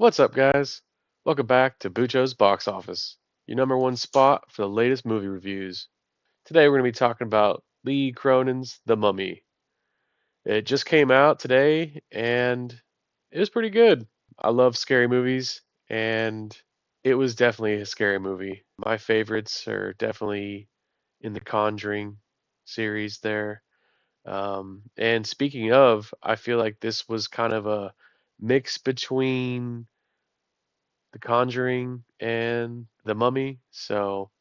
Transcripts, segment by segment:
What's up, guys? Welcome back to BOOCHO'S Box Office, your number one spot for the latest movie reviews. Today we're going to be talking about Lee Cronin's The Mummy. It just came out today and it was pretty good. I love scary movies and it was definitely a scary movie. My favorites are definitely in the Conjuring series there. And speaking of, I feel like this was kind of a mix between The Conjuring and The Mummy, so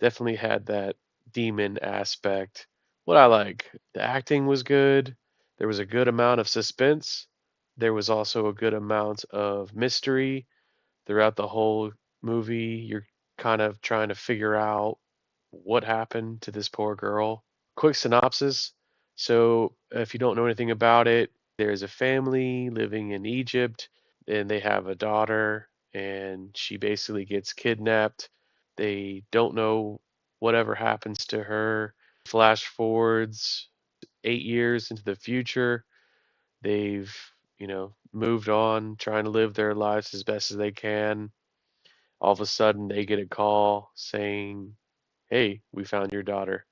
definitely had that demon aspect. What I like, the acting was good. There was a good amount of suspense. There was also a good amount of mystery throughout the whole movie. You're kind of trying to figure out what happened to this poor girl. Quick synopsis. So, if you don't know anything about it, there's a family living in Egypt and they have a daughter and she basically gets kidnapped. They don't know whatever happens to her. Flash forwards 8 years into the future. They've, moved on, trying to live their lives as best as they can. All of a sudden, they get a call saying, "Hey, we found your daughter."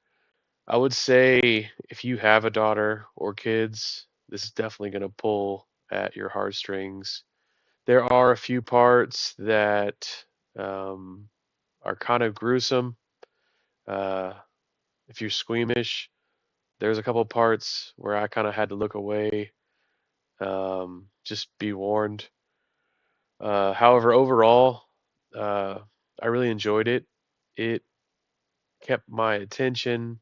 I would say if you have a daughter or kids, this is definitely going to pull at your heartstrings. There are a few parts that um, are kind of gruesome. Uh, if you're squeamish, there's a couple parts where I kind of had to look away. Just be warned. However, overall, uh, I really enjoyed it. It kept my attention.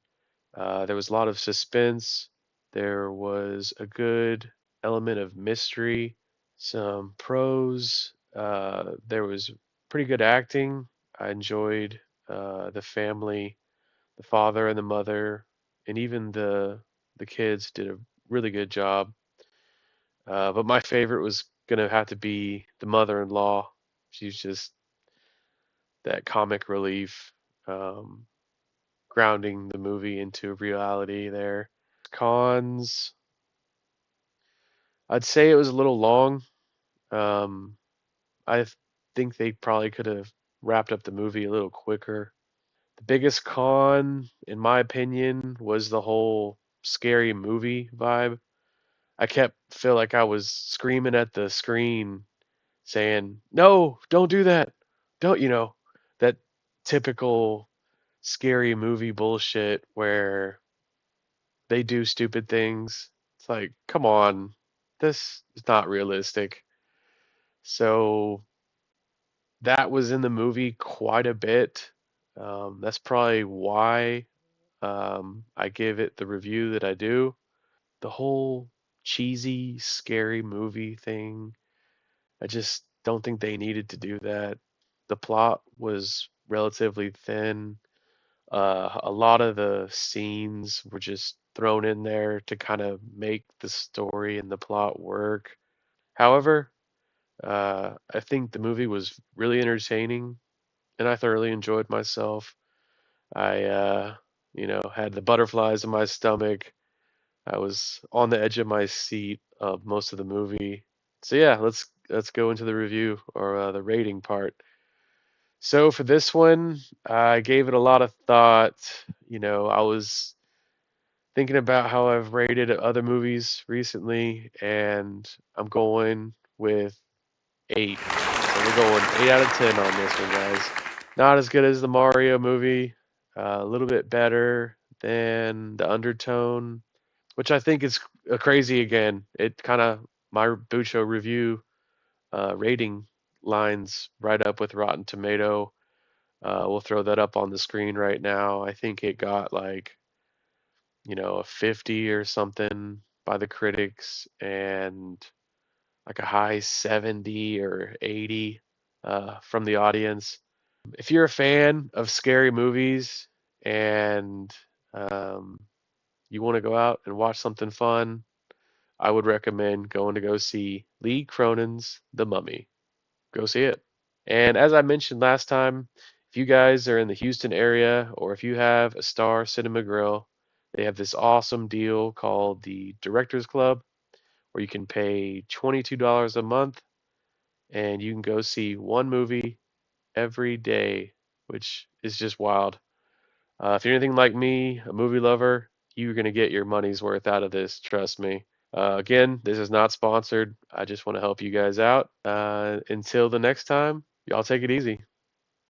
There was a lot of suspense. There was a good element of mystery, some prose. There was pretty good acting. I enjoyed the family, the father and the mother, and even the kids did a really good job. But my favorite was gonna have to be the mother-in-law. She's just that comic relief, um, grounding the movie into reality there. Cons, I'd say it was a little long. Um, think they probably could have wrapped up the movie a little quicker. The biggest con, in my opinion, was the whole scary movie vibe. I kept feel like I was screaming at the screen saying, "No, don't do that. Don't, that typical scary movie bullshit where they do stupid things. It's like, come on, this is not realistic." So that was in the movie quite a bit. That's probably why I give it the review that I do. The whole cheesy, scary movie thing, I just don't think they needed to do that. The plot was relatively thin. A lot of the scenes were just thrown in there to kind of make the story and the plot work. However, I think the movie was really entertaining, and I thoroughly enjoyed myself. I, had the butterflies in my stomach. I was on the edge of my seat most of the movie. So yeah, let's go into the review or the rating part. So for this one, I gave it a lot of thought. I was thinking about how I've rated other movies recently, and I'm going with 8. So we're going 8 out of 10 on this one, guys. Not as good as the Mario movie, a little bit better than the Undertone, which I think is crazy again. It kind of, my Bucho review rating lines right up with Rotten Tomato. We'll throw that up on the screen right now. I think it got like, a 50 or something by the critics and like a high 70 or 80 from the audience. If you're a fan of scary movies and um, you want to go out and watch something fun, I would recommend going to go see Lee Cronin's The Mummy. Go see it. And as I mentioned last time, if you guys are in the Houston area or if you have a Star Cinema Grill, they have this awesome deal called the Directors Club where you can pay $22 a month and you can go see one movie every day, which is just wild. If you're anything like me, a movie lover, you're going to get your money's worth out of this, trust me. Again, this is not sponsored. I just want to help you guys out. Until the next time, y'all take it easy.